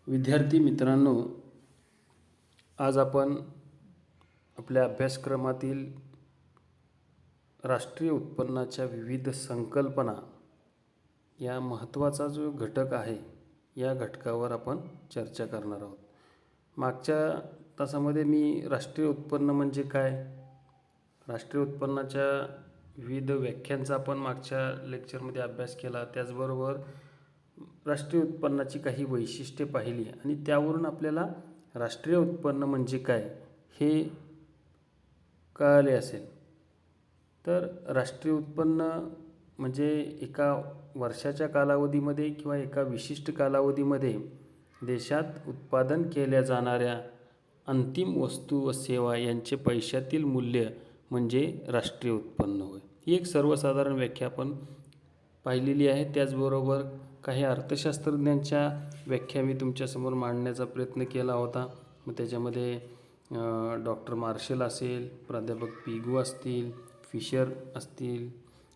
विद्यार्थी मित्रांनो, आज आपण आपल्या अभ्यासक्रमातील राष्ट्रीय उत्पन्नाच्या विविध संकल्पना या महत्त्वाचा जो घटक आहे, या घटकावर आपण चर्चा करणार आहोत. मागच्या तासामध्ये मी राष्ट्रीय उत्पन्न म्हणजे काय, राष्ट्रीय उत्पन्नाच्या विविध व्याख्यांचा आपण मागच्या लेक्चरमध्ये अभ्यास केला. त्याचबरोबर राष्ट्रीय उत्पन्नाची काही वैशिष्ट्ये पाहिली आणि त्यावरून आपल्याला राष्ट्रीय उत्पन्न म्हणजे काय हे कळले असेल. तर राष्ट्रीय उत्पन्न म्हणजे एका वर्षाच्या कालावधीमध्ये किंवा एका विशिष्ट कालावधीमध्ये देशात उत्पादन केल्या जाणाऱ्या अंतिम वस्तू व सेवा यांचे पैशातील मूल्य म्हणजे राष्ट्रीय उत्पन्न होय. ही एक सर्वसाधारण व्याख्या आपण पाहिलेली आहे. त्याचबरोबर काही अर्थशास्त्रज्ञांच्या व्याख्या मी तुमच्यासमोर मांडण्याचा प्रयत्न केला होता. मग त्याच्यामध्ये डॉक्टर मार्शल असेल, प्राध्यापक पिगू असतील, फिशर असतील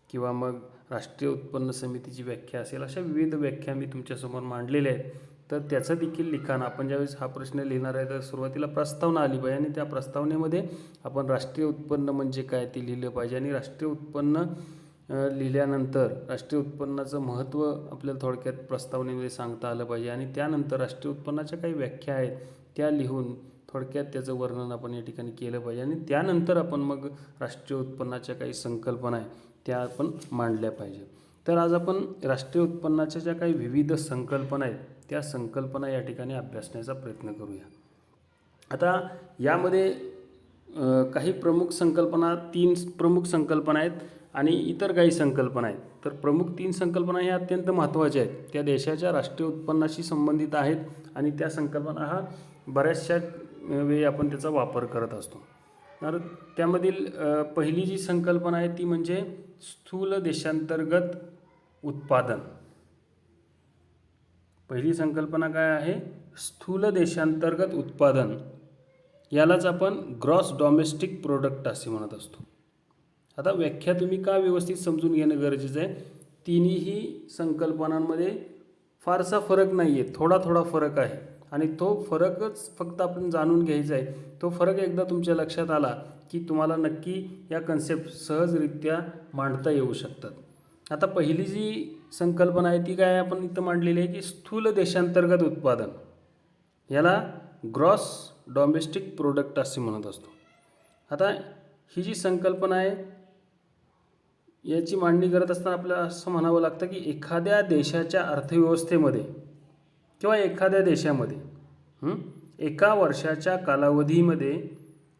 किंवा मग राष्ट्रीय उत्पन्न समितीची व्याख्या असेल, अशा विविध व्याख्या मी तुमच्यासमोर मांडलेल्या आहेत. तर त्याचं देखील लिखाण आपण ज्यावेळेस हा प्रश्न लिहिणार आहे तर सुरुवातीला प्रस्तावना आली पाहिजे आणि त्या प्रस्तावनेमध्ये आपण राष्ट्रीय उत्पन्न म्हणजे काय ते लिहिलं पाहिजे आणि राष्ट्रीय उत्पन्न लिहिल्यानंतर राष्ट्रीय उत्पन्नाचं महत्त्व आपल्याला थोडक्यात प्रस्तावनेमध्ये सांगता आलं पाहिजे आणि त्यानंतर राष्ट्रीय उत्पन्नाच्या काही व्याख्या आहेत त्या लिहून थोडक्यात त्याचं वर्णन आपण या ठिकाणी केलं पाहिजे आणि त्यानंतर आपण मग राष्ट्रीय उत्पन्नाच्या काही संकल्पना आहेत त्या आपण मांडल्या पाहिजे. तर आज आपण राष्ट्रीय उत्पन्नाच्या ज्या काही विविध संकल्पना आहेत त्या संकल्पना या ठिकाणी अभ्यासण्याचा प्रयत्न करूया. आता यामध्ये काही प्रमुख संकल्पना, 3 प्रमुख संकल्पना आहेत आणि इतर काही संकल्पना आहेत. तर प्रमुख 3 संकल्पना ह्या अत्यंत महत्त्वाच्या आहेत, त्या देशाच्या राष्ट्रीय उत्पन्नाशी संबंधित आहेत आणि त्या संकल्पना हा बऱ्याचशा वेळी आपण त्याचा वापर करत असतो. तर त्यामधील पहिली जी संकल्पना आहे ती म्हणजे स्थूल देशांतर्गत उत्पादन. पहिली संकल्पना काय आहे? स्थूल देशांतर्गत उत्पादन. यालाच आपण ग्रॉस डॉमेस्टिक प्रोडक्ट असे म्हणत असतो. आता व्याख्या तुम्ही का व्यवस्थित समजून घेणं गरजेचं आहे. तिन्ही संकल्पनांमध्ये फारसा फरक नाही आहे, थोडा थोडा फरक आहे आणि तो फरकच फक्त आपण जाणून घ्यायचा आहे. तो फरक एकदा तुमच्या लक्षात आला की तुम्हाला नक्की या कन्सेप्ट सहजरित्या मांडता येऊ शकतात. आता पहिली जी संकल्पना आहे ती काय आपण इथं मांडलेली आहे की स्थूल देशांतर्गत उत्पादन. याला ग्रॉस डॉमेस्टिक प्रोडक्ट असे म्हणत असतो. आता ही जी संकल्पना आहे याची मांडणी करत असताना आपल्याला असं म्हणावं लागतं की एखाद्या देशाच्या अर्थव्यवस्थेमध्ये किंवा एखाद्या देशामध्ये एका वर्षाच्या कालावधीमध्ये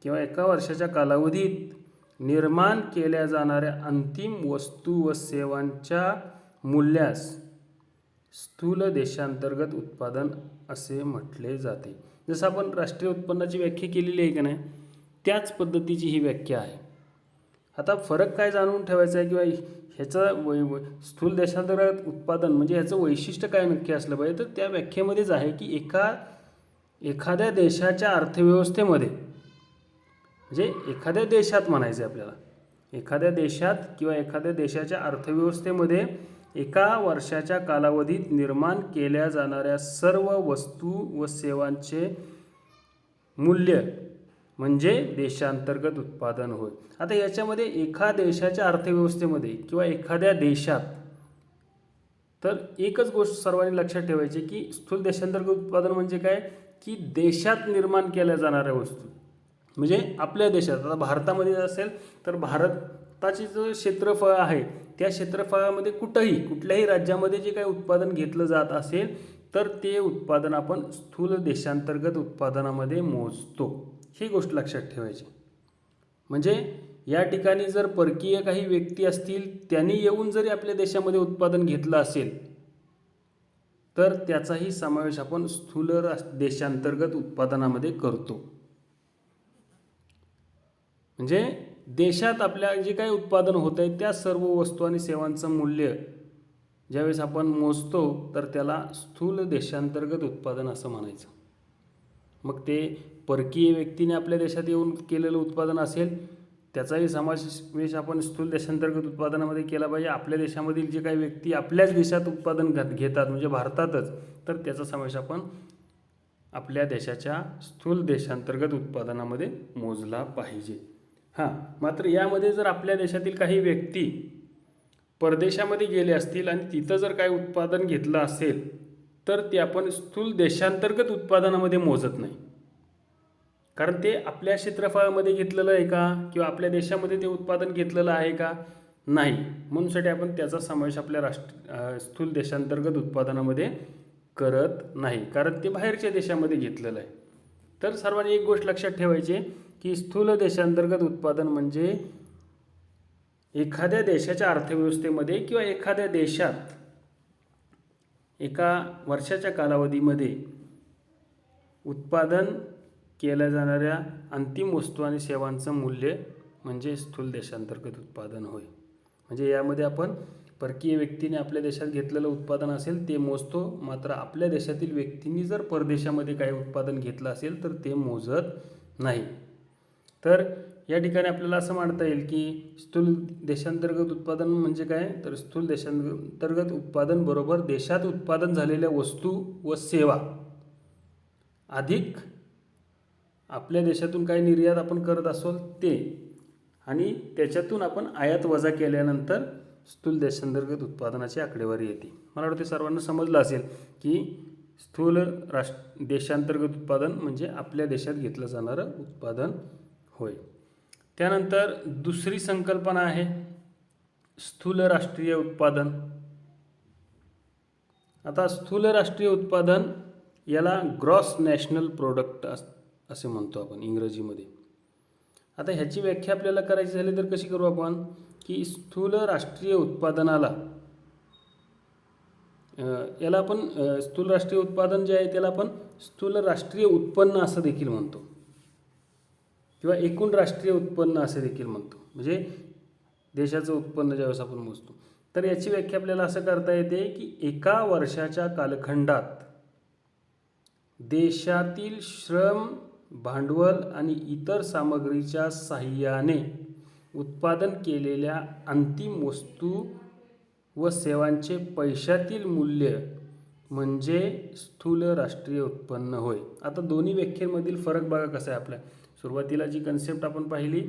किंवा एका वर्षाच्या कालावधीत निर्माण केल्या जाणाऱ्या अंतिम वस्तू व सेवांच्या मूल्यास स्थूल देशांतर्गत उत्पादन असे म्हटले जाते. जसं आपण राष्ट्रीय उत्पन्नाची व्याख्या केलेली आहे की नाही, त्याच पद्धतीची ही व्याख्या आहे. आता फरक काय जाणून ठेवायचा आहे किंवा ह्याचं स्थूल देशांतर्गत उत्पादन म्हणजे ह्याचं वैशिष्ट्य काय नक्की असलं पाहिजे, तर त्या व्याख्येमध्येच आहे की एखाद्या देशाच्या अर्थव्यवस्थेमध्ये, म्हणजे एखाद्या देशात म्हणायचं आहे आपल्याला, एखाद्या देशात किंवा एखाद्या देशाच्या अर्थव्यवस्थेमध्ये एका वर्षाच्या कालावधीत निर्माण केल्या जाणाऱ्या सर्व वस्तू व सेवांचे मूल्य म्हणजे देशांतर्गत उत्पादन होय. आता याच्यामध्ये एका देशाच्या अर्थव्यवस्थेमध्ये किंवा एखाद्या देशात, तर एकच गोष्ट सर्वांनी लक्षात ठेवायची की स्थूल देशांतर्गत उत्पादन म्हणजे काय की देशात निर्माण केल्या जाणाऱ्या वस्तू, म्हणजे आपल्या देशात. आता भारतामध्ये असेल तर भारताचे जो क्षेत्रफळ आहे त्या क्षेत्रफळामध्ये कुठल्याही राज्यामध्ये जे काही उत्पादन घेतलं जात असेल तर ते उत्पादन आपण स्थूल देशांतर्गत उत्पादनामध्ये मोजतो. ही गोष्ट लक्षात ठेवायची. म्हणजे या ठिकाणी जर परकीय काही व्यक्ती असतील त्यांनी येऊन जरी आपल्या देशामध्ये उत्पादन घेतलं असेल तर त्याचाही समावेश आपण स्थूल देशांतर्गत उत्पादनामध्ये करतो. म्हणजे देशात आपल्या जे काही उत्पादन होत आहे त्या सर्व वस्तू आणि सेवांचं मूल्य ज्यावेळेस आपण मोजतो तर त्याला स्थूल देशांतर्गत उत्पादन असं म्हणायचं. मग ते परकीय व्यक्तीने आपल्या देशात येऊन केलेलं उत्पादन असेल त्याचाही समावेश आपण स्थूल देशांतर्गत उत्पादनामध्ये केला पाहिजे. आपल्या देशामधील जे काही व्यक्ती आपल्याच देशात उत्पादन घेतात म्हणजे भारतातच, तर त्याचा समावेश आपण आपल्या देशाच्या स्थूल देशांतर्गत उत्पादनामध्ये मोजला पाहिजे. मात्र यामध्ये जर आपल्या देशातील काही व्यक्ती परदेशामध्ये गेले असतील आणि तिथं जर काही उत्पादन घेतलं असेल तर ते आपण स्थूल देशांतर्गत उत्पादनामध्ये मोजत नाही. कारण ते आपल्या क्षेत्रफळामध्ये घेतलेलं आहे का किंवा आपल्या देशामध्ये ते उत्पादन घेतलेलं आहे का, नाही. म्हणूनसाठी आपण त्याचा समावेश आपल्या स्थूल देशांतर्गत उत्पादनामध्ये करत नाही, कारण ते बाहेरच्या देशामध्ये घेतलेलं आहे. तर सर्वांनी एक गोष्ट लक्षात ठेवायची की स्थूल देशांतर्गत उत्पादन म्हणजे एखाद्या देशाच्या अर्थव्यवस्थेमध्ये किंवा एखाद्या देशात एका वर्षाच्या कालावधीमध्ये उत्पादन केल्या जाणाऱ्या अंतिम वस्तू आणि सेवांचं मूल्य म्हणजे स्थूल देशांतर्गत उत्पादन होय. म्हणजे यामध्ये आपण परकीय व्यक्तीने आपल्या देशात घेतलेलं उत्पादन असेल ते मोजतो, मात्र आपल्या देशातील व्यक्तींनी जर परदेशामध्ये काही उत्पादन घेतलं असेल तर ते मोजत नाही. तर या ठिकाणी आपल्याला असं मांडता येईल की स्थूल देशांतर्गत उत्पादन म्हणजे काय, तर स्थूल देशांतर्गत उत्पादन बरोबर देशात उत्पादन झालेल्या वस्तू व सेवा अधिक आपल्या देशातून काही निर्यात आपण करत असोल ते, आणि त्याच्यातून आपण आयात वजा केल्यानंतर स्थूल देशांतर्गत उत्पादनाची आकडेवारी येते. मला वाटते सर्वांना समजलं असेल की स्थूल देशांतर्गत उत्पादन म्हणजे आपल्या देशात घेतलं जाणारं उत्पादन होय. त्यानंतर दुसरी संकल्पना आहे स्थूल राष्ट्रीय उत्पादन. आता स्थूल राष्ट्रीय उत्पादन याला ग्रॉस नॅशनल प्रोडक्ट असे म्हणतो आपण इंग्रजीमध्ये. आता ह्याची व्याख्या आपल्याला करायची झाली तर कशी करू आपण, की स्थूल राष्ट्रीय उत्पादनाला याला आपण स्थूल राष्ट्रीय उत्पादन जे आहे त्याला आपण स्थूल राष्ट्रीय उत्पन्न असं देखील म्हणतो किंवा एकूण राष्ट्रीय उत्पन्न असे देखील म्हणतो. म्हणजे देशाचं उत्पन्न ज्यावेळेस आपण मोजतो तर याची व्याख्या आपल्याला असं करता येते की एका वर्षाच्या कालखंडात देशातील श्रम, भांडवल आणि इतर सामग्रीच्या साहाय्याने उत्पादन केलेल्या अंतिम वस्तू व सेवांचे पैशातील मूल्य म्हणजे स्थूल राष्ट्रीय उत्पन्न होय. आता दोन्ही व्याख्येमधील फरक बघा कसा आहे. आपल्या सुरुवातीला जी कन्सेप्ट आपण पाहिली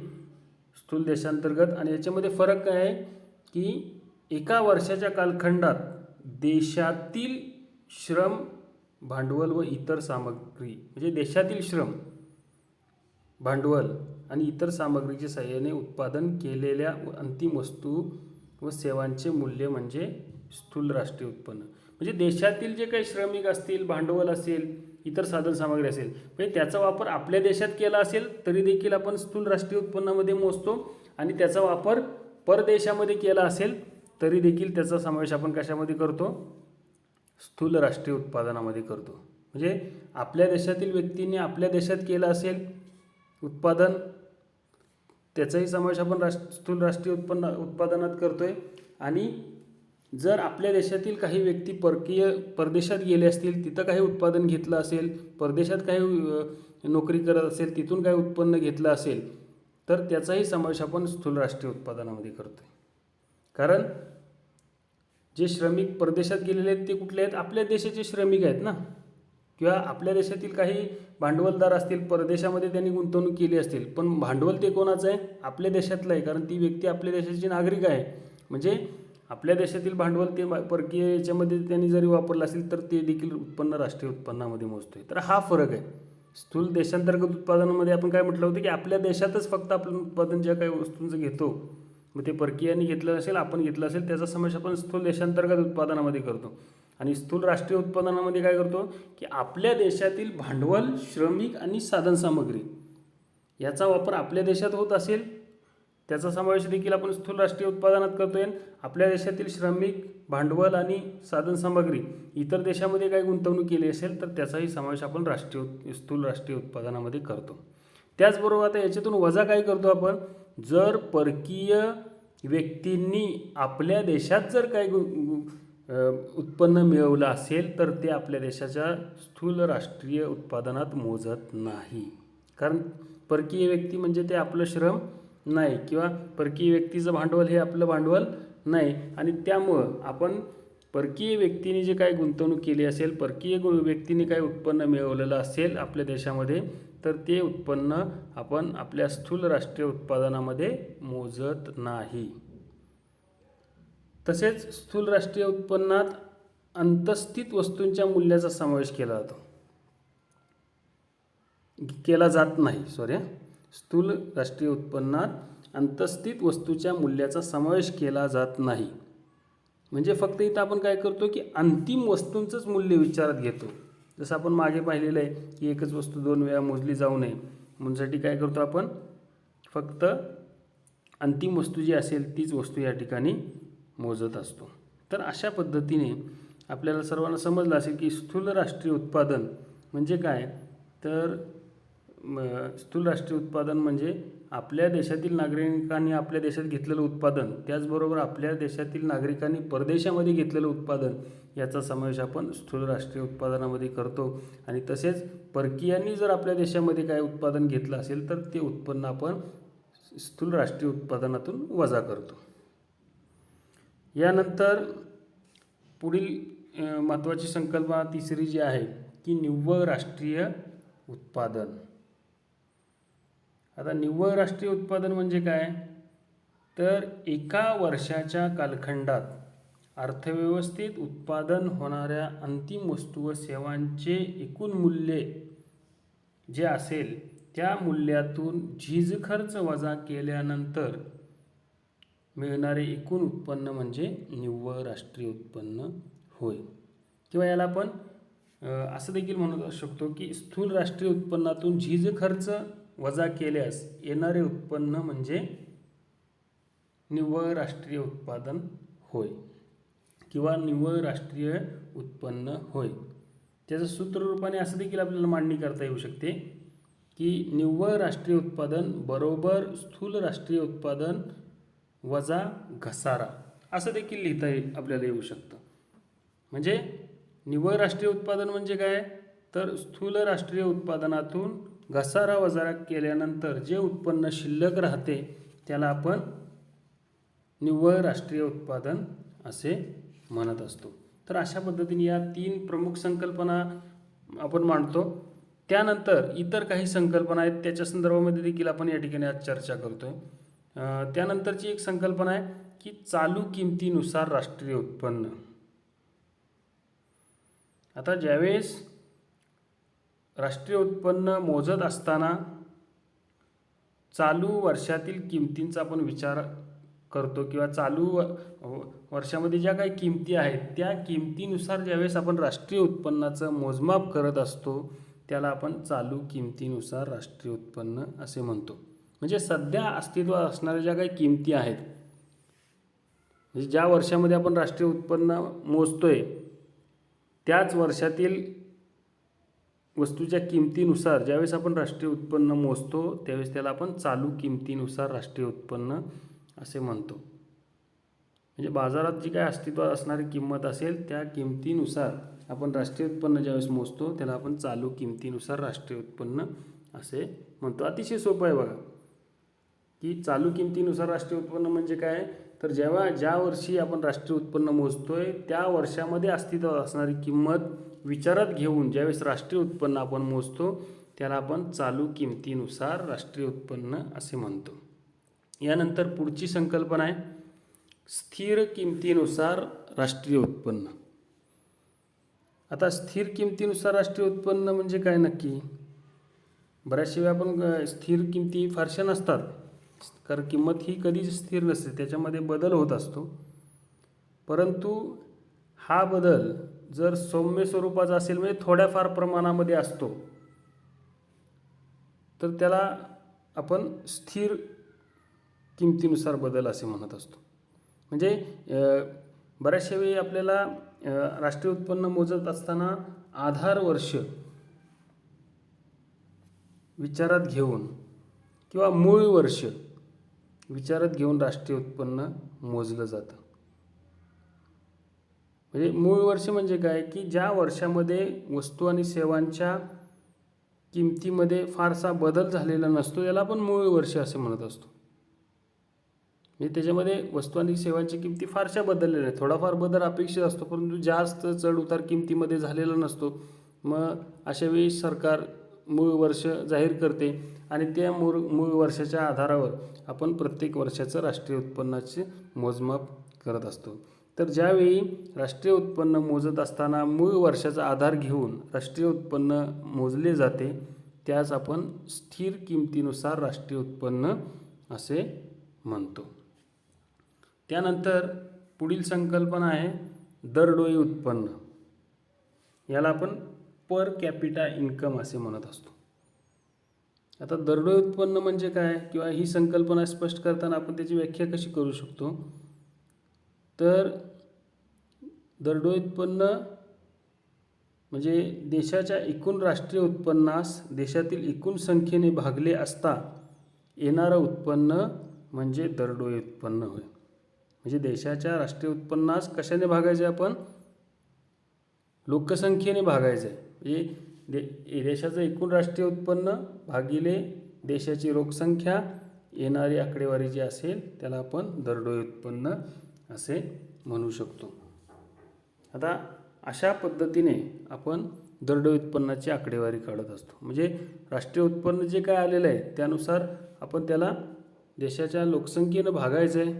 स्थूल देशांतर्गत, आणि याच्यामध्ये फरक काय आहे की एका वर्षाच्या कालखंडात देशातील श्रम, भांडवल व इतर सामग्री म्हणजे देशातील श्रम, भांडवल आणि इतर सामग्रीच्या साहाय्याने उत्पादन केलेल्या अंतिम वस्तू व सेवांचे मूल्य म्हणजे स्थूल राष्ट्रीय उत्पन्न. म्हणजे देशातील जे काही श्रमिक असतील, भांडवल असेल, इतर साधनसामग्री असेल, म्हणजे त्याचा वापर आपल्या देशात केला असेल तरी देखील आपण स्थूल राष्ट्रीय उत्पन्नामध्ये मोजतो, आणि त्याचा वापर परदेशामध्ये केला असेल तरी देखील त्याचा समावेश आपण कशामध्ये करतो, स्थूल राष्ट्रीय उत्पादनामध्ये करतो. म्हणजे आपल्या देशातील व्यक्तींनी आपल्या देशात केलं असेल उत्पादन त्याचाही समावेश आपण स्थूल राष्ट्रीय उत्पादनात करतोय, आणि जर आपल्या देशातील काही व्यक्ती परदेशात गेले असतील, तिथं काही उत्पादन घेतलं असेल, परदेशात काही नोकरी करत असेल, तिथून काही उत्पन्न घेतलं असेल तर त्याचाही समावेश आपण स्थूल राष्ट्रीय उत्पादनामध्ये करतोय. कारण जे श्रमिक परदेशात गेलेले आहेत ते कुठले आहेत, आपल्या देशाचे श्रमिक आहेत ना, किंवा आपल्या देशातील काही भांडवलदार असतील, परदेशामध्ये त्यांनी गुंतवणूक केली असतील, पण भांडवल ते कोणाचं आहे, आपल्या देशातलं आहे, कारण ती व्यक्ती आपल्या देशाची नागरिक आहे. म्हणजे आपल्या देशातील भांडवल ते परकीय याच्यामध्ये त्यांनी जरी वापरलं असेल तर ते देखील उत्पन्न राष्ट्रीय उत्पन्नामध्ये मोजतोय. तर हा फरक आहे. स्थूल देशांतर्गत उत्पादनामध्ये आपण काय म्हटलं होतं की आपल्या देशातच फक्त आपण उत्पादन ज्या काही वस्तूंचं घेतो, मग ते परकीयांनी घेतलं असेल, आपण घेतलं असेल, त्याचा समावेश आपण स्थूल देशांतर्गत उत्पादनामध्ये करतो. आणि स्थूल राष्ट्रीय उत्पादनामध्ये काय करतो की आपल्या देशातील भांडवल, श्रमिक आणि साधनसामग्री याचा वापर आपल्या देशात होत असेल त्याचा समावेश देखील आपण स्थूल राष्ट्रीय उत्पादनात करतोय. आपल्या देशातील श्रमिक, भांडवल आणि साधनसामग्री इतर देशामध्ये काही गुंतवणूक केली असेल तर त्याचाही समावेश आपण स्थूल राष्ट्रीय उत्पादनामध्ये करतो. त्याचबरोबर आता याच्यातून वजा काय करतो आपण, जर परकीय व्यक्तींनी आपल्या देशात जर काही उत्पन्न मिळवलं असेल तर ते आपल्या देशाच्या स्थूल राष्ट्रीय उत्पादनात मोजत नाही. कारण परकीय व्यक्ती म्हणजे ते आपलं श्रम नाही, किंवा परकीय व्यक्तीचं भांडवल हे आपलं भांडवल नाही, आणि त्यामुळं आपण परकीय व्यक्तीने जे काय गुंतवणूक केली असेल, परकीय व्यक्तीने काय उत्पन्न मिळवलेलं असेल आपल्या देशामध्ये, तर ते उत्पन्न आपण आपल्या स्थूल राष्ट्रीय उत्पादनामध्ये मोजत नाही. तसेच स्थूल राष्ट्रीय उत्पन्नात अंतस्थित वस्तूंच्या मूल्याचा समावेश केला जात नाही. स्थूल राष्ट्रीय उत्पन्नात अंतस्थित वस्तूच्या मूल्याचा समावेश केला जात नाही. म्हणजे फक्त इथं आपण काय करतो की अंतिम वस्तूंचंच मूल्य विचारात घेतो. जसं आपण मागे पाहिलेलं आहे की एकच वस्तू 2 वेळा मोजली जाऊ नये म्हणूनसाठी काय करतो आपण, फक्त अंतिम वस्तू जी असेल तीच वस्तू या ठिकाणी मोजत असतो. तर अशा पद्धतीने आपल्याला सर्वांना समजलं असेल की स्थूल राष्ट्रीय उत्पादन म्हणजे काय. तर स्थूल राष्ट्रीय उत्पादन म्हणजे आपल्या देशातील नागरिकांनी आपल्या देशात घेतलेलं उत्पादन, त्याचबरोबर आपल्या देशातील नागरिकांनी परदेशामध्ये घेतलेलं उत्पादन याचा समावेश आपण स्थूल राष्ट्रीय उत्पादनामध्ये करतो. आणि तसेच परकीयांनी जर आपल्या देशामध्ये काय उत्पादन घेतलं असेल तर ते उत्पन्न आपण स्थूल राष्ट्रीय उत्पादनातून वजा करतो. यानंतर पुढील महत्त्वाची संकल्पना तिसरी जी आहे की निव्वळ राष्ट्रीय उत्पादन. आता निव्वळ राष्ट्रीय उत्पादन म्हणजे काय, तर एका वर्षाच्या कालखंडात अर्थव्यवस्थेत उत्पादन होणाऱ्या अंतिम वस्तू व सेवांचे एकूण मूल्य जे असेल त्या मूल्यातून झीज खर्च वजा केल्यानंतर मिळणारे एकूण उत्पन्न म्हणजे निव्वळ राष्ट्रीय उत्पन्न होय. किंवा याला आपण असं देखील म्हणू शकतो की स्थूल राष्ट्रीय उत्पन्नातून झीज खर्च वजा केल्यास येणारे उत्पन्न म्हणजे निव्वळ राष्ट्रीय उत्पादन होय किंवा निव्वळ राष्ट्रीय उत्पन्न होय. त्याचं सूत्ररूपाने असं देखील आपल्याला मांडणी करता येऊ शकते की निव्वळ राष्ट्रीय उत्पादन बरोबर स्थूल राष्ट्रीय उत्पादन वजा घसारा असं देखील लिहिता आपल्याला येऊ शकतं. म्हणजे निव्वळ राष्ट्रीय उत्पादन म्हणजे काय, तर स्थूल राष्ट्रीय उत्पादनातून घसारा वजा केल्यानंतर जे उत्पन्न शिल्लक राहते त्याला आपण निव्वळ राष्ट्रीय उत्पादन असे म्हणत असतो. तर अशा पद्धतीने या 3 प्रमुख संकल्पना आपण मांडतो. त्यानंतर इतर काही संकल्पना आहेत त्याच्या संदर्भामध्ये देखील आपण या ठिकाणी आज चर्चा करतोय. त्यानंतरची एक संकल्पना आहे की चालू किमतीनुसार राष्ट्रीय उत्पन्न. आता ज्यावेळेस राष्ट्रीय उत्पन्न मोजत असताना चालू वर्षातील किमतींचा आपण विचार करतो किंवा चालू वर्षामध्ये ज्या काही किमती आहेत त्या किमतीनुसार ज्यावेळेस आपण राष्ट्रीय उत्पन्नाचं मोजमाप करत असतो त्याला आपण चालू किमतीनुसार राष्ट्रीय उत्पन्न असे म्हणतो. म्हणजे सध्या अस्तित्वात असणाऱ्या ज्या काही किमती आहेत, म्हणजे ज्या वर्षामध्ये आपण राष्ट्रीय उत्पन्न मोजतोय त्याच वर्षातील वस्तूच्या किमतीनुसार ज्यावेळेस आपण राष्ट्रीय उत्पन्न मोजतो त्यावेळेस त्याला आपण चालू किमतीनुसार राष्ट्रीय उत्पन्न असे म्हणतो. म्हणजे बाजारात जी काय अस्तित्वात असणारी किंमत असेल त्या किमतीनुसार आपण राष्ट्रीय उत्पन्न ज्यावेळेस मोजतो त्याला आपण चालू किमतीनुसार राष्ट्रीय उत्पन्न असे म्हणतो. अतिशय सोपं आहे बघा की चालू किमतीनुसार राष्ट्रीय उत्पन्न म्हणजे काय, तर ज्या वर्षी आपण राष्ट्रीय उत्पन्न मोजतोय त्या वर्षामध्ये अस्तित्वात असणारी किंमत विचारात घेऊन ज्यावेळेस राष्ट्रीय उत्पन्न आपण मोजतो त्याला आपण चालू किमतीनुसार राष्ट्रीय उत्पन्न असे म्हणतो. यानंतर पुढची संकल्पना आहे स्थिर किमतीनुसार राष्ट्रीय उत्पन्न. आता स्थिर किमतीनुसार राष्ट्रीय उत्पन्न म्हणजे काय नक्की, बऱ्याचशा वेळा आपण स्थिर किमती फारशा नसतात कारण किंमत ही कधीच स्थिर नसते, त्याच्यामध्ये बदल होत असतो. परंतु हा बदल जर सौम्य स्वरूपाचा असेल म्हणजे थोड्याफार प्रमाणामध्ये असतो तर त्याला आपण स्थिर किमतीनुसार बदल असे म्हणत असतो. म्हणजे बऱ्याचशा वेळी आपल्याला राष्ट्रीय उत्पन्न मोजत असताना आधार वर्ष विचारात घेऊन किंवा मूळ वर्ष विचारात घेऊन राष्ट्रीय उत्पन्न मोजलं जातं. म्हणजे मूळ वर्ष म्हणजे काय की ज्या वर्षामध्ये वस्तू आणि सेवांच्या किमतीमध्ये फारसा बदल झालेला नसतो त्याला आपण मूळ वर्ष असे म्हणत असतो. म्हणजे त्याच्यामध्ये वस्तू आणि सेवांची किमती फारशा बदललेल्या नाही. थोडाफार बदल अपेक्षित असतो, परंतु जास्त चढ उतार किमतीमध्ये झालेला नसतो. मग अशा वेळी सरकार मूळ वर्ष जाहीर करते आणि त्या मूळ वर्षाच्या आधारावर आपण प्रत्येक वर्षाचं राष्ट्रीय उत्पन्नाचे मोजमाप करत असतो. तर ज्यावेळी राष्ट्रीय उत्पन्न मोजत असताना मूळ वर्षाचा आधार घेऊन राष्ट्रीय उत्पन्न मोजले जाते, त्यास आपण स्थिर किमतीनुसार राष्ट्रीय उत्पन्न असे म्हणतो. त्यानंतर पुढील संकल्पना आहे दरडोई उत्पन्न. याला आपण पर कॅपिटा इन्कम असे म्हणत असतो. आता दरडोई उत्पन्न म्हणजे काय किंवा ही संकल्पना स्पष्ट करताना आपण त्याची व्याख्या कशी करू शकतो, तर दरडोई उत्पन्न म्हणजे देशाच्या एकूण राष्ट्रीय उत्पन्नास देशातील एकूण संख्येने भागले असता येणारं उत्पन्न म्हणजे दरडोई उत्पन्न होय. म्हणजे देशाच्या राष्ट्रीय उत्पन्नास कशाने भागायचे, आपण लोकसंख्येने भागायचं आहे. म्हणजे देशाचं एकूण राष्ट्रीय उत्पन्न भागिले देशाची लोकसंख्या, येणारी आकडेवारी जी असेल त्याला आपण दरडोई उत्पन्न असे म्हणू शकतो. आता अशा पद्धतीने आपण दरडोई उत्पन्नाची आकडेवारी काढत असतो. म्हणजे राष्ट्रीय उत्पन्न जे काय आलेलं आहे त्यानुसार आपण त्याला देशाच्या लोकसंख्येनं भागायचं आहे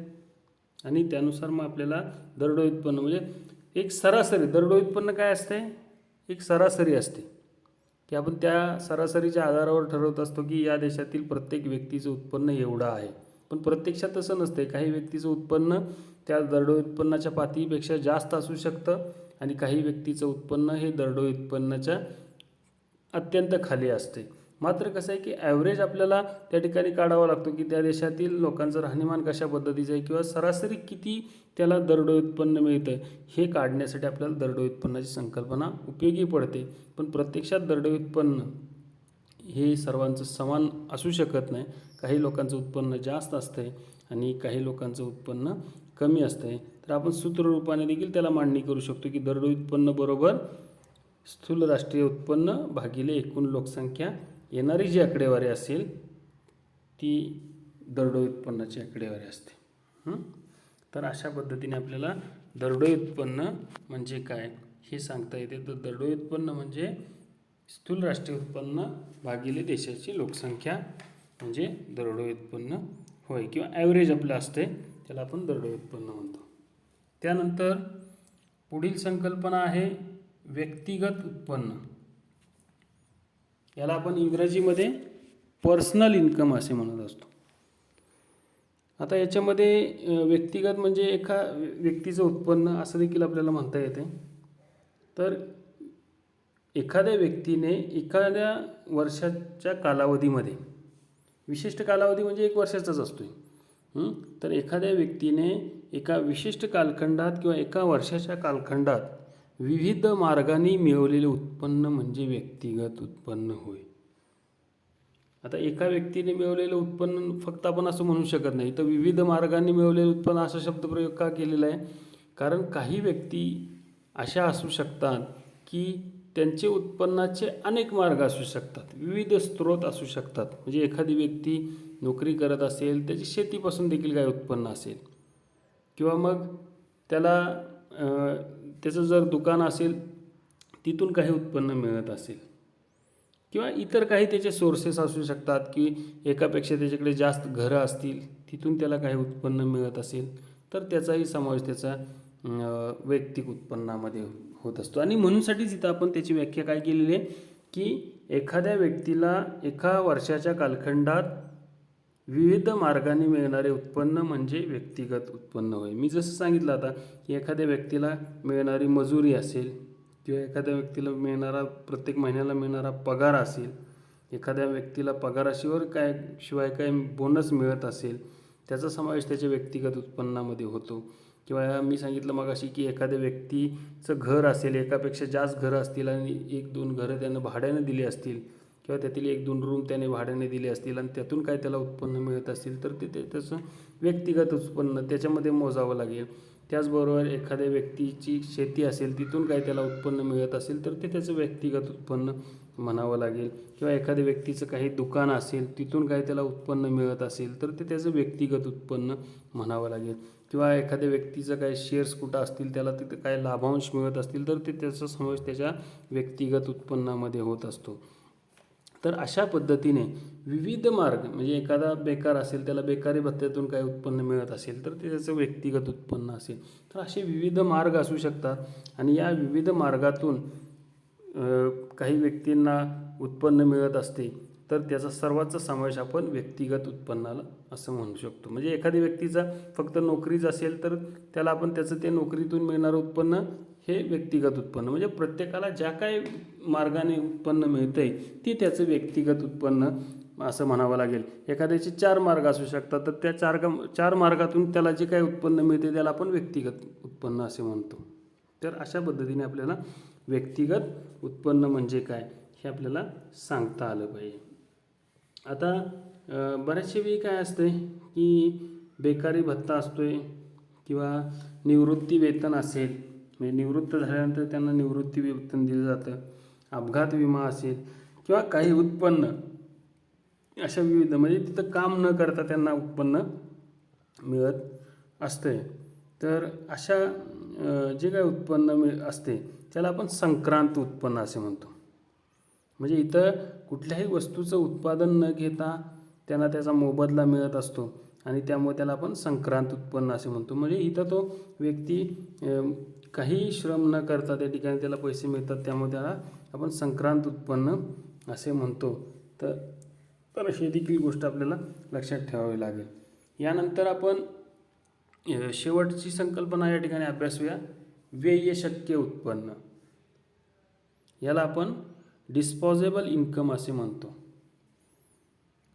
आणि त्यानुसार मग आपल्याला दरडोई उत्पन्न म्हणजे एक सरासरी. दरडोई उत्पन्न काय असते, एक सरासरी असते की आपण त्या सरासरीच्या आधारावर ठरवत असतो की या देशातील प्रत्येक व्यक्तीचं उत्पन्न एवढं आहे. पण प्रत्यक्षात तसं नसते. काही व्यक्तीचं उत्पन्न त्या दरडोई उत्पन्नाच्या पातळीपेक्षा जास्त असू शकतं आणि काही व्यक्तीचं उत्पन्न हे दरडोई उत्पन्नाच्या अत्यंत खाली असते. मात्र कसं आहे की ॲव्हरेज आपल्याला त्या ठिकाणी काढावा लागतो की त्या देशातील लोकांचं राहणीमान कशा पद्धतीचं आहे किंवा सरासरी किती त्याला दरडोई उत्पन्न मिळतं हे काढण्यासाठी आपल्याला दरडोई उत्पन्नाची संकल्पना उपयोगी पडते. पण प्रत्यक्षात दरडोई उत्पन्न हे सर्वांचं समान असू शकत नाही. काही लोकांचं उत्पन्न जास्त असतं आणि काही लोकांचं उत्पन्न कमी असतं. तर आपण सूत्ररूपाने देखील त्याला मांडणी करू शकतो की दरडोई उत्पन्न बरोबर स्थूल राष्ट्रीय उत्पन्न भागिले एकूण लोकसंख्या, येणारी जी आकडेवारी असेल ती दरडोई उत्पन्नाची आकडेवारी असते. तर अशा पद्धतीने आपल्याला दरडोई उत्पन्न म्हणजे काय हे सांगता येते. तर दरडोई उत्पन्न म्हणजे स्थूल राष्ट्रीय उत्पन्न भागिले देशाची लोकसंख्या म्हणजे दरडोई उत्पन्न होय, किंवा ॲव्हरेज आपलं असते त्याला आपण दरडोई उत्पन्न म्हणतो. त्यानंतर पुढील संकल्पना आहे व्यक्तिगत उत्पन्न. याला आपण इंग्रजीमध्ये पर्सनल इन्कम असे म्हणत असतो. आता याच्यामध्ये व्यक्तिगत म्हणजे एका व्यक्तीचं उत्पन्न असं देखील आपल्याला म्हणता येते. तर एखाद्या व्यक्तीने एखाद्या वर्षाच्या कालावधीमध्ये, विशिष्ट कालावधी म्हणजे 1 वर्षाचाच असतो, तर एखाद्या व्यक्तीने एका विशिष्ट कालखंडात किंवा एका वर्षाच्या कालखंडात विविध मार्गांनी मिळवलेले उत्पन्न म्हणजे व्यक्तिगत उत्पन्न होय. आता एका व्यक्तीने मिळवलेलं उत्पन्न फक्त आपण असं म्हणू शकत नाही. तर विविध मार्गांनी मिळवलेलं उत्पन्न असा शब्दप्रयोग का केलेला आहे, कारण काही व्यक्ती अशा असू शकतात की त्यांचे उत्पन्नाचे अनेक मार्ग असू शकतात, विविध स्रोत असू शकतात. म्हणजे एखादी व्यक्ती नोकरी करत असेल, त्याची शेतीपासून देखील काही उत्पन्न असेल, किंवा मग त्याला त्याचं जर दुकान असेल तिथून काही उत्पन्न मिळत असेल, किंवा इतर काही त्याचे सोर्सेस असू शकतात की एकापेक्षा त्याच्याकडे जास्त घरं असतील तिथून त्याला काही उत्पन्न मिळत असेल, तर त्याचाही समावेश त्याचा वैयक्तिक उत्पन्नामध्ये होत असतो. आणि म्हणूनसाठीच इथं आपण त्याची व्याख्या काय केलेली आहे की एखाद्या व्यक्तीला एका वर्षाच्या कालखंडात विविध मार्गाने मिळणारे उत्पन्न म्हणजे व्यक्तिगत उत्पन्न होय. मी जसं सांगितलं आता की एखाद्या व्यक्तीला मिळणारी मजुरी असेल, किंवा एखाद्या व्यक्तीला मिळणारा प्रत्येक महिन्याला मिळणारा पगार असेल, एखाद्या व्यक्तीला पगाराशिवाय शिवाय काय बोनस मिळत असेल, त्याचा समावेश त्याच्या व्यक्तिगत उत्पन्नामध्ये होतो. किंवा मी सांगितलं मगाशी की एखाद्या व्यक्तीचं घर असेल, एकापेक्षा जास्त घरं असतील आणि 1-2 घरं त्यानं भाड्याने दिली असतील, किंवा त्यातील 1-2 रूम त्याने भाड्याने दिले असतील आणि त्यातून काय त्याला उत्पन्न मिळत असेल, तर ते त्याचं व्यक्तिगत उत्पन्न त्याच्यामध्ये मोजावं लागेल. त्याचबरोबर एखाद्या व्यक्तीची शेती असेल, तिथून काही त्याला उत्पन्न मिळत असेल तर ते त्याचं व्यक्तिगत उत्पन्न म्हणावं लागेल. किंवा एखाद्या व्यक्तीचं काही दुकान असेल, तिथून काही त्याला उत्पन्न मिळत असेल तर ते त्याचं व्यक्तिगत उत्पन्न म्हणावं लागेल. किंवा एखाद्या व्यक्तीचं काही शेअर्स कुठं असतील, त्याला तिथे काही लाभांश मिळत असतील तर ते त्याचा समावेश त्याच्या व्यक्तिगत उत्पन्नामध्ये होत असतो. तर अशा पद्धतीने विविध मार्ग, म्हणजे एखादा बेकार असेल, त्याला बेकारी भत्त्यातून काही उत्पन्न मिळत असेल तर ते त्याचं व्यक्तिगत उत्पन्न असेल. तर असे विविध मार्ग असू शकतात आणि या विविध मार्गातून काही व्यक्तींना उत्पन्न मिळत असते तर त्याचा सर्वांचा समावेश आपण व्यक्तिगत उत्पन्नाला असं म्हणू शकतो. म्हणजे एखाद्या व्यक्तीचा फक्त नोकरीच असेल तर त्याला आपण त्याचं ते नोकरीतून मिळणारं उत्पन्न हे व्यक्तिगत उत्पन्न, म्हणजे प्रत्येकाला ज्या काही मार्गाने उत्पन्न मिळतं आहे ती त्याचं व्यक्तिगत उत्पन्न असं म्हणावं लागेल. एखाद्याचे 4 मार्ग असू शकतात तर त्या 4 मार्गातून त्याला जे काही उत्पन्न मिळते त्याला आपण व्यक्तिगत उत्पन्न असे म्हणतो. तर अशा पद्धतीने आपल्याला व्यक्तिगत उत्पन्न म्हणजे काय हे आपल्याला सांगता आलं पाहिजे. आता बऱ्याचशा वेळी काय असतं की बेकारी भत्ता असतोय किंवा निवृत्ती वेतन असेल, म्हणजे निवृत्त झाल्यानंतर त्यांना निवृत्ती वेतन दिलं जातं, अपघात विमा असेल किंवा काही उत्पन्न, अशा विविध, म्हणजे तिथं काम न करता त्यांना उत्पन्न मिळत असते. तर अशा जे काही उत्पन्न असते त्याला आपण संक्रांत उत्पन्न असे म्हणतो. म्हणजे इथं कुठल्याही वस्तूचं उत्पादन न घेता त्यांना त्याचा मोबदला मिळत असतो आणि त्यामुळे त्याला आपण संक्रांत उत्पन्न असे म्हणतो. म्हणजे इथं तो व्यक्ती काही श्रम न करता त्या ठिकाणी त्याला पैसे मिळतात, त्यामुळे त्याला आपण संक्रांत उत्पन्न असे म्हणतो. तर अशी देखील गोष्ट आपल्याला लक्षात ठेवावी लागेल. यानंतर आपण शेवटची संकल्पना या ठिकाणी अभ्यासूया, व्ययशक्य उत्पन्न. याला आपण डिस्पोजेबल इन्कम असे म्हणतो.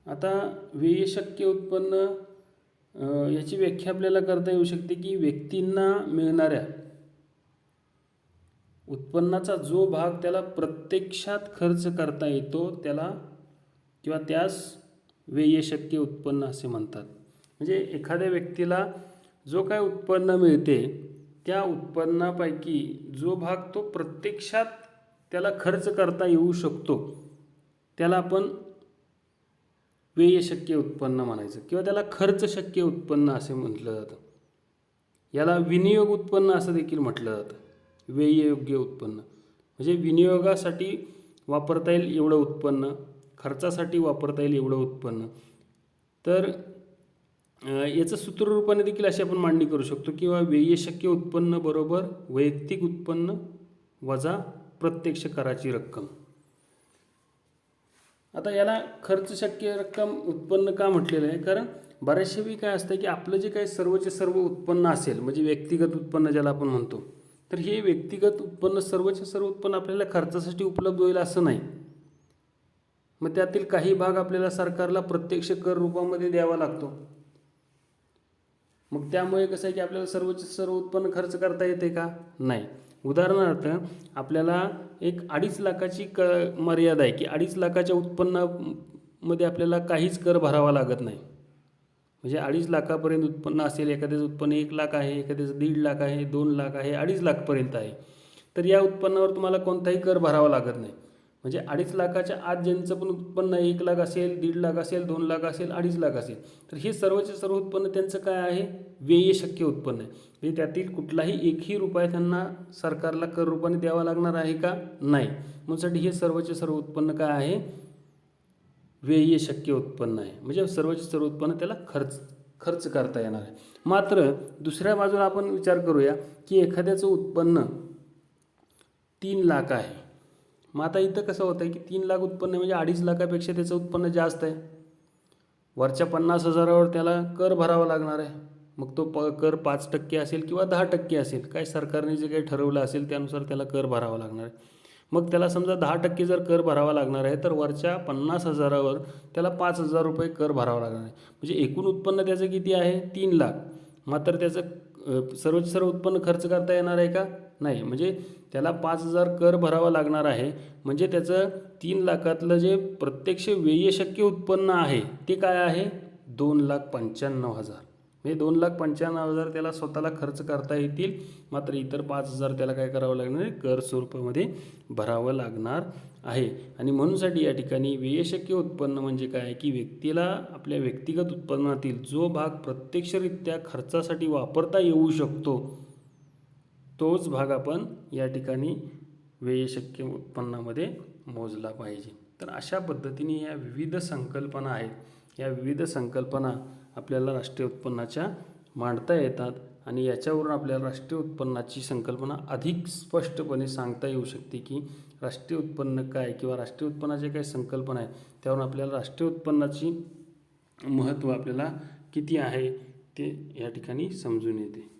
आता व्ययशक्य उत्पन्न याची व्याख्या आपल्याला करता येऊ शकते की व्यक्तींना मिळणाऱ्या उत्पन्नाचा जो भाग त्याला प्रत्यक्षात खर्च करता येतो त्याला किंवा त्यास व्ययशक्य उत्पन्न असे म्हणतात. म्हणजे एखाद्या व्यक्तीला जो काय उत्पन्न मिळते त्या उत्पन्नापैकी जो भाग तो प्रत्यक्षात त्याला खर्च करता येऊ शकतो त्याला आपण व्ययशक्य उत्पन्न म्हणायचं किंवा त्याला खर्चशक्य उत्पन्न असे म्हटलं जातं. याला विनियोग उत्पन्न असं देखील म्हटलं जातं. व्यययोग्य उत्पन्न म्हणजे विनियोगासाठी वापरता येईल एवढं उत्पन्न, खर्चासाठी वापरता येईल एवढं उत्पन्न. तर याचं सूत्ररूपाने देखील अशी आपण मांडणी करू शकतो किंवा व्ययशक्य उत्पन्न बरोबर वैयक्तिक उत्पन्न वजा प्रत्यक्ष कराची रक्कम. आता याला खर्चशक्य रक्कम उत्पन्न का म्हटलेलं आहे, कारण बऱ्याचशा वेळी काय असतं की आपलं जे काही सर्वचे सर्व उत्पन्न असेल, म्हणजे व्यक्तिगत उत्पन्न ज्याला आपण म्हणतो, तर हे व्यक्तिगत उत्पन्न सर्वचे सर्व उत्पन्न आपल्याला खर्चासाठी उपलब्ध होईल असं नाही. मग त्यातील काही भाग आपल्याला सरकारला प्रत्यक्ष कर रूपामध्ये द्यावा लागतो. मग त्यामुळे कसं आहे की आपल्याला सर्वचे सर्व उत्पन्न खर्च करता येते का? नाही. उदाहरणार्थ आपल्याला एक 2.5 लाखाची मर्यादा आहे की 2.5 लाखाच्या उत्पन्नामध्ये आपल्याला काहीच कर भरावा लागत नाही. म्हणजे 2.5 लाखापर्यंत उत्पन्न असेल, एखाद्याचं उत्पन्न 1 लाख आहे, एखाद्याचं 1.5 लाख आहे, 2 लाख आहे, 2.5 लाखपर्यंत आहे, तर या उत्पन्नावर तुम्हाला कोणताही कर भरावा लागत नाही. म्हणजे 2.5 लाखाच्या आत ज्यांचं पण उत्पन्न 1 लाख असेल, 1.5 लाख असेल, 2 लाख असेल, 2.5 लाख असेल, तर हे सर्वचे सर्व उत्पन्न त्यांचं काय आहे? व्ययशक्य उत्पन्न आहे. म्हणजे त्यातील कुठलाही एकही रुपया त्यांना सरकारला कर रूपाने द्यावा लागणार आहे का? नाही. म्हणून हे सर्वचे सर्व उत्पन्न काय आहे? व्ययशक्य उत्पन्न आहे. म्हणजे सर्वचे सर्व उत्पन्न त्याला खर्च करता येणार आहे. मात्र दुसऱ्या बाजूला आपण विचार करूया की एखाद्याचं उत्पन्न 3 लाख आहे. मग आता इथं कसं होतं आहे की 3 लाख उत्पन्न म्हणजे 2.5 लाखापेक्षा त्याचं उत्पन्न जास्त आहे. वरच्या 50,000वर त्याला कर भरावा लागणार आहे. मग तो कर 5% असेल किंवा 10% असेल, काय सरकारने जे काही ठरवलं असेल त्यानुसार त्याला कर भरावा लागणार आहे. मग त्याला समजा 10% जर कर भरावा लागणार आहे तर वरच्या 50,000वर त्याला 5,000 रुपये कर भरावा लागणार आहे. म्हणजे एकूण उत्पन्न त्याचं किती आहे? 3 लाख. मात्र त्याचं सर्वचे सर्व उत्पन्न खर्च करता येणार आहे का? नाही. म्हणजे त्याला 5,000 कर भरावा लागणार आहे. म्हणजे त्याचं 3 लाखातलं जे प्रत्यक्ष व्ययशक्य उत्पन्न आहे ते काय आहे? 2,95,000. म्हणजे 2,95,000 त्याला स्वतःला खर्च करता येतील, मात्र इतर 5,000 त्याला काय करावं लागणार आहे, कर स्वरूपामध्ये भरावं लागणार आहे. आणि म्हणूनसाठी या ठिकाणी व्ययशक्य उत्पन्न म्हणजे काय की व्यक्तीला आपल्या व्यक्तिगत उत्पन्नातील जो भाग प्रत्यक्षरित्या खर्चासाठी वापरता येऊ शकतो तोच भाग आपण या ठिकाणी व्ययशक्य उत्पन्नामध्ये मोजला पाहिजे. तर अशा पद्धतीने या विविध संकल्पना आहेत, या विविध संकल्पना आपल्याला राष्ट्रीय उत्पन्नाच्या मांडता येतात आणि याच्यावरून आपल्याला राष्ट्रीय उत्पन्नाची संकल्पना अधिक स्पष्टपणे सांगता येऊ शकते की राष्ट्रीय उत्पन्न काय किंवा राष्ट्रीय उत्पन्नाच्या काही संकल्पना आहेत, त्यावरून आपल्याला राष्ट्रीय उत्पन्नाची महत्त्व आपल्याला किती आहे ते या ठिकाणी समजून येते.